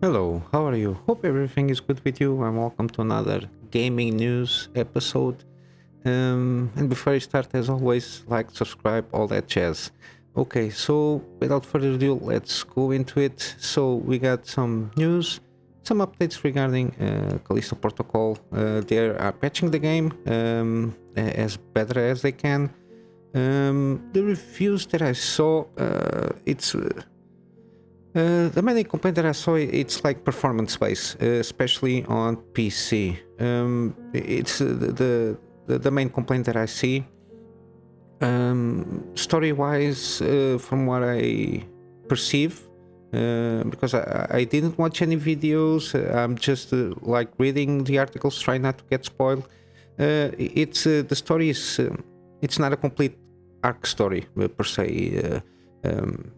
Hello, how are you? Hope everything is good with you and welcome to another gaming news episode. And before I start, as always, like, subscribe, all that jazz. Okay, so without further ado, let's go into it. So we got some news, some updates regarding Callisto Protocol. They are patching the game as better as they can. The reviews that I saw, it's the main complaint that I saw, it's like performance space, especially on PC. It's the main complaint that I see. Story-wise, from what I perceive, because I didn't watch any videos, I'm just like reading the articles, trying not to get spoiled. It's the story is it's not a complete arc story per se.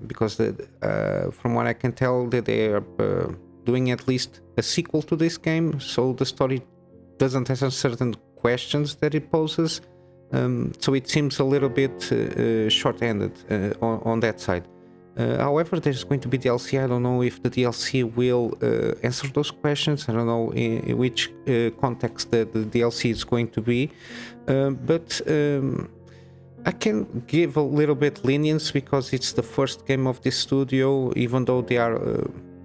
Because from what I can tell, that they are doing at least a sequel to this game, so the story doesn't answer certain questions that it poses. So it seems a little bit short-handed on that side. However, there's going to be DLC. I don't know if the DLC will answer those questions. I don't know in which context the DLC is going to be, but I can give a little bit lenience because it's the first game of this studio, even though they are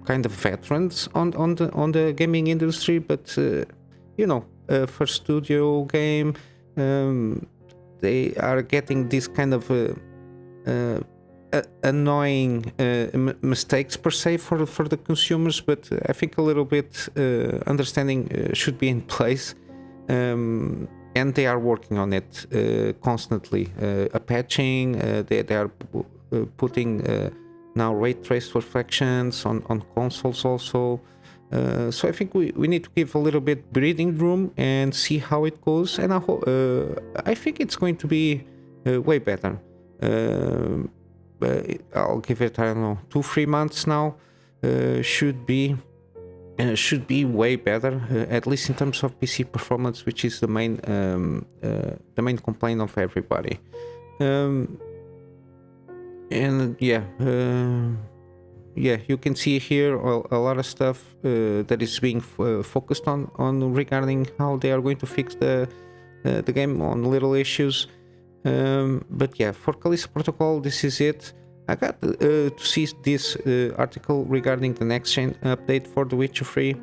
kind of veterans on the gaming industry. But first studio game, they are getting this kind of annoying mistakes per se for the consumers. But I think a little bit understanding should be in place. And they are working on it constantly. Patching, they are putting now ray trace reflections on consoles also. So I think we need to give a little bit breathing room and see how it goes. And I think it's going to be way better. I'll give it, I don't know, 2-3 months now. Should be way better, at least in terms of PC performance, which is the main complaint of everybody. And yeah, you can see here a lot of stuff that is being focused on regarding how they are going to fix the game on little issues. But yeah, for Callisto Protocol, this is it. I got to see this article regarding the next gen update for The Witcher 3.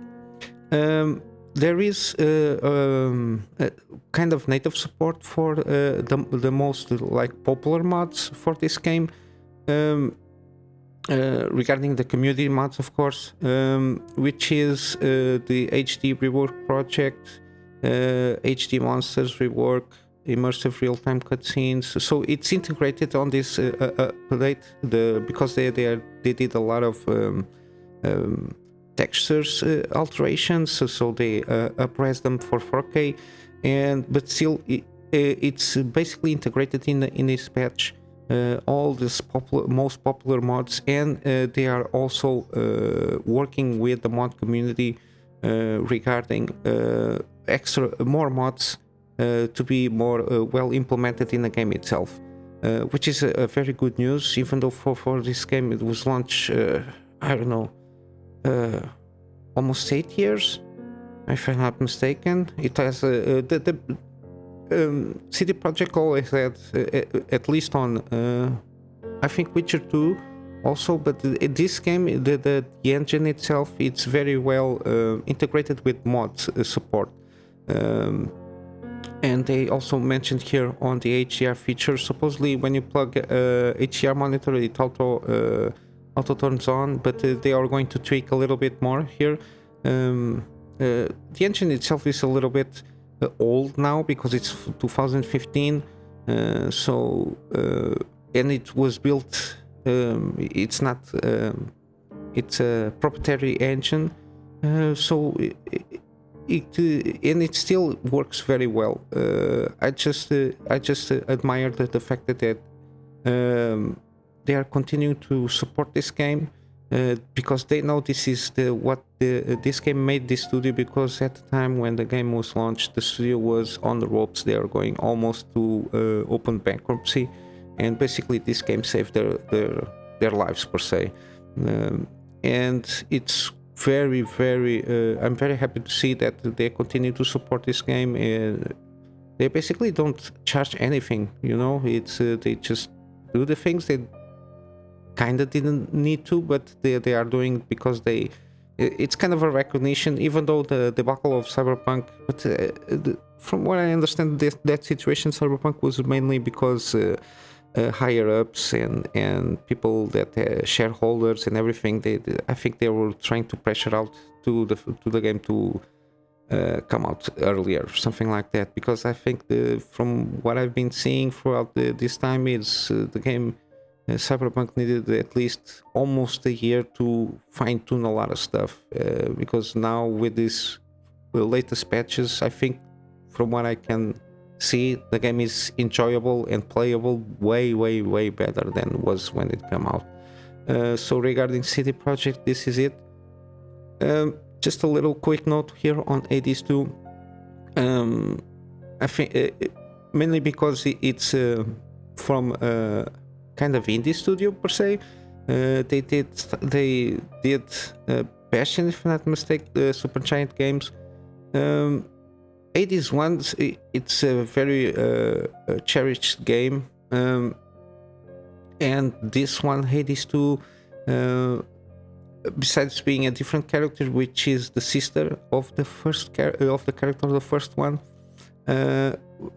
There is a kind of native support for the most like popular mods for this game. Regarding the community mods, of course, which is the HD rework project, HD monsters rework, immersive real-time cutscenes. So it's integrated on this update because they did a lot of textures alterations, so they upres them for 4K, but still it's basically integrated in this patch. All these most popular mods, and they are also working with the mod community regarding more mods to be more well implemented in the game itself, which is a very good news. Even though for this game it was launched, I don't know, almost 8 years, if I'm not mistaken. It has the CD Projekt always had at least on I think Witcher 2 also, but this game, the engine itself, it's very well integrated with mods support. And they also mentioned here on the HDR feature, supposedly when you plug HDR monitor, it auto turns on, but they are going to tweak a little bit more here. The engine itself is a little bit old now because it's 2015, and it was built. It's not. It's a proprietary engine, so. And it still works very well. I just admire the fact that they are continuing to support this game because they know this is this game made this studio, because at the time when the game was launched, the studio was on the ropes. They are going almost to open bankruptcy, and basically this game saved their lives per se. And it's I'm very happy to see that they continue to support this game. They basically don't charge anything, you know. It's they just do the things they kind of didn't need to, but they are doing because it's kind of a recognition, even though the debacle of Cyberpunk. But from what I understand, that situation Cyberpunk was mainly because higher ups and people that shareholders and everything. I think they were trying to pressure out to the game to come out earlier, something like that. Because I think from what I've been seeing throughout this time is the game. Cyberpunk needed at least almost a year to fine-tune a lot of stuff, because now with these latest patches, I think from what I can see, the game is enjoyable and playable way better than it was when it came out. So regarding CD Projekt, this is it. Just a little quick note here on Hades 2. I think mainly because it's from kind of indie studio per se. They did Passion, if I'm not mistaken, the Supergiant games. Hades 1, it's a very cherished game, and this one, Hades 2, besides being a different character, which is the sister of the character of the first one,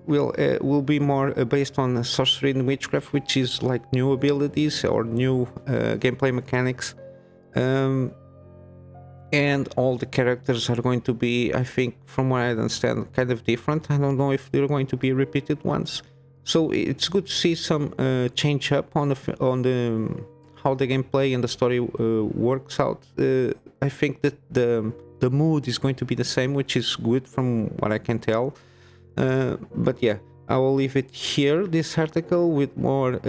will be more based on sorcery and witchcraft, which is like new abilities or new gameplay mechanics, and all the characters are going to be, I think, from what I understand, kind of different. I don't know if they're going to be repeated ones, so it's good to see some change up on the how the gameplay and the story works out. I think that the mood is going to be the same, which is good from what I can tell. But yeah, I will leave it here, this article, with more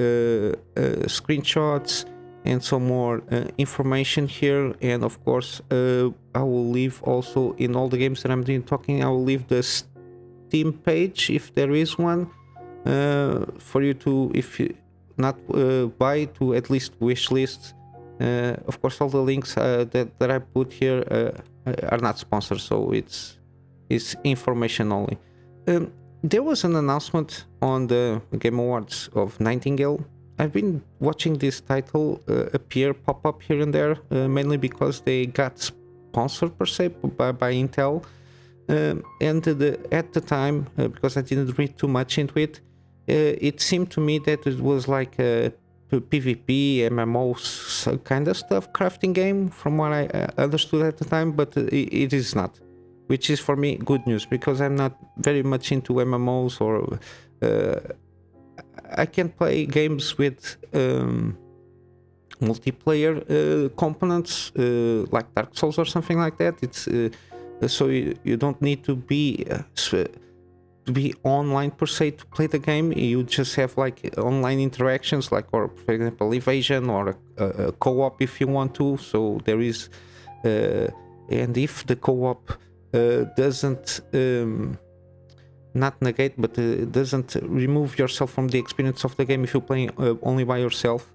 screenshots and some more information here. And of course, I will leave also in all the games that I'm talking, I will leave the Steam page, if there is one, for you to, if you not buy, to at least wishlist. Of course, all the links that I put here are not sponsored, so it's information only. There was an announcement on the Game Awards of Nightingale. I've been watching this title pop up here and there, mainly because they got sponsored per se by Intel. And at the time, because I didn't read too much into it, it seemed to me that it was like a PvP, MMO kind of stuff, crafting game, from what I understood at the time, but it is not. Which is for me good news, because I'm not very much into MMOs, or I can play games with multiplayer components, like Dark Souls or something like that. It's so you don't need to be online per se to play the game. You just have like online interactions, like, or for example, evasion, or a co-op if you want to. So there is, and if the co-op doesn't not negate, but doesn't remove yourself from the experience of the game if you're playing only by yourself,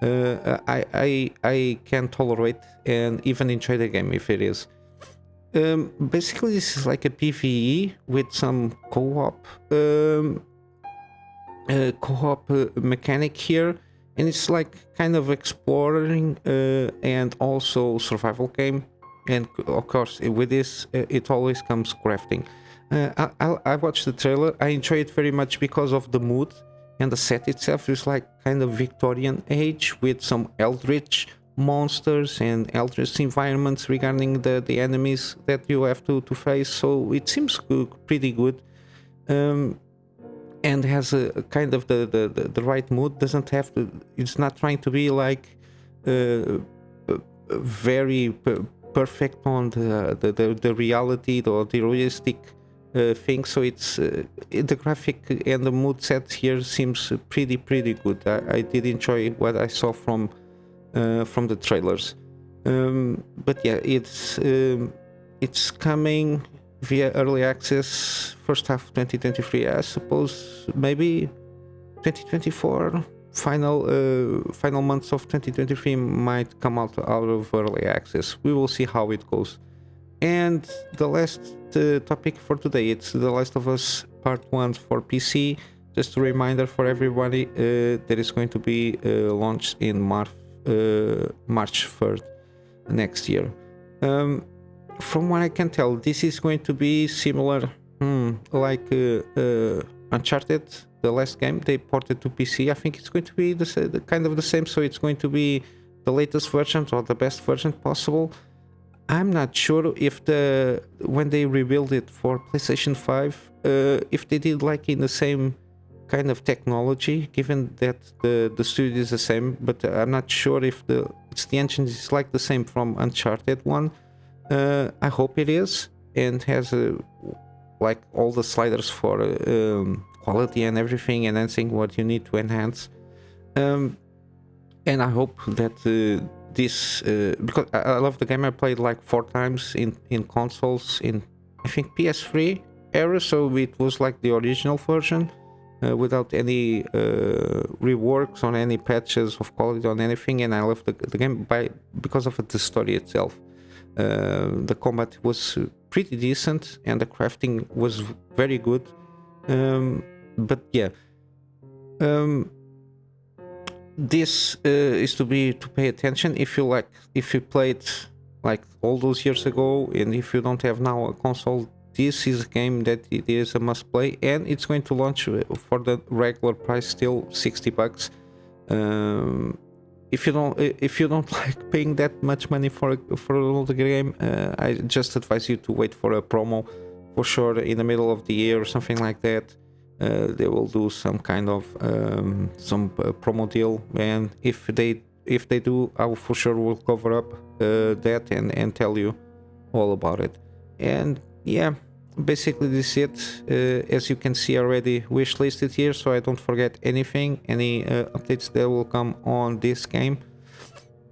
I can tolerate and even enjoy the game if it is. Basically, this is like a PvE with some co-op mechanic here, and it's like kind of exploring and also survival game. And of course, with this, it always comes crafting. I watched the trailer. I enjoy it very much because of the mood, and the set itself is like kind of Victorian age with some eldritch monsters and eldritch environments regarding the enemies that you have to face. So it seems pretty good, and has a kind of the right mood. Doesn't have to. It's not trying to be like very perfect on the reality or the realistic thing. So it's the graphic and the mood set here seems pretty good. I did enjoy what I saw from the trailers, but yeah, it's coming via early access first half 2023. I suppose maybe 2024 final months of 2023 might come out of early access. We will see how it goes. And the last topic for today, it's The Last of Us Part 1 for PC. Just a reminder for everybody, that is going to be launched in March 3rd next year. From what I can tell, this is going to be similar, like Uncharted, the last game they ported to PC. I think it's going to be the kind of the same, so it's going to be the latest version or the best version possible. I'm not sure if when they rebuild it for PlayStation 5, if they did like in the same kind of technology, given that the studio is the same, but I'm not sure if the engine is like the same from Uncharted 1. I hope it is, and has like all the sliders for quality and everything, enhancing what you need to enhance. And I hope that this, because I love the game. I played like 4 times in consoles in, I think, PS3 era, so it was like the original version, without any reworks on any patches of quality on anything. And I love the game because of the story itself. The combat was pretty decent and the crafting was very good. But yeah, this is to pay attention if you played like all those years ago, and if you don't have now a console, this is a game that it is a must play, and it's going to launch for the regular price, still $60. If you don't like paying that much money for an older game, I just advise you to wait for a promo. For sure, in the middle of the year or something like that, they will do some kind of promo deal, and if they do, I will for sure will cover up that and tell you all about it. And yeah, basically this is it. As you can see already, wish listed here, so I don't forget any updates that will come on this game.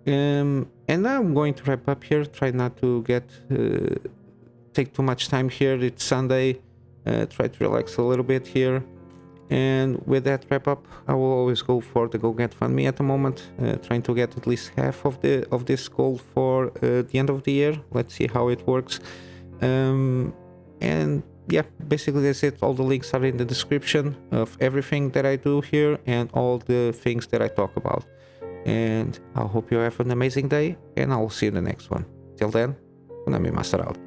And now I'm going to wrap up here. Try not to take too much time here. It's Sunday. Try to relax a little bit here. And with that wrap up, I will always go for the Go Get Fund Me at the moment, trying to get at least half of this goal for the end of the year. Let's see how it works. And yeah, basically that's it. All the links are in the description of everything that I do here and all the things that I talk about. And I hope you have an amazing day, and I will see you in the next one. Till then, Kunamy Master out.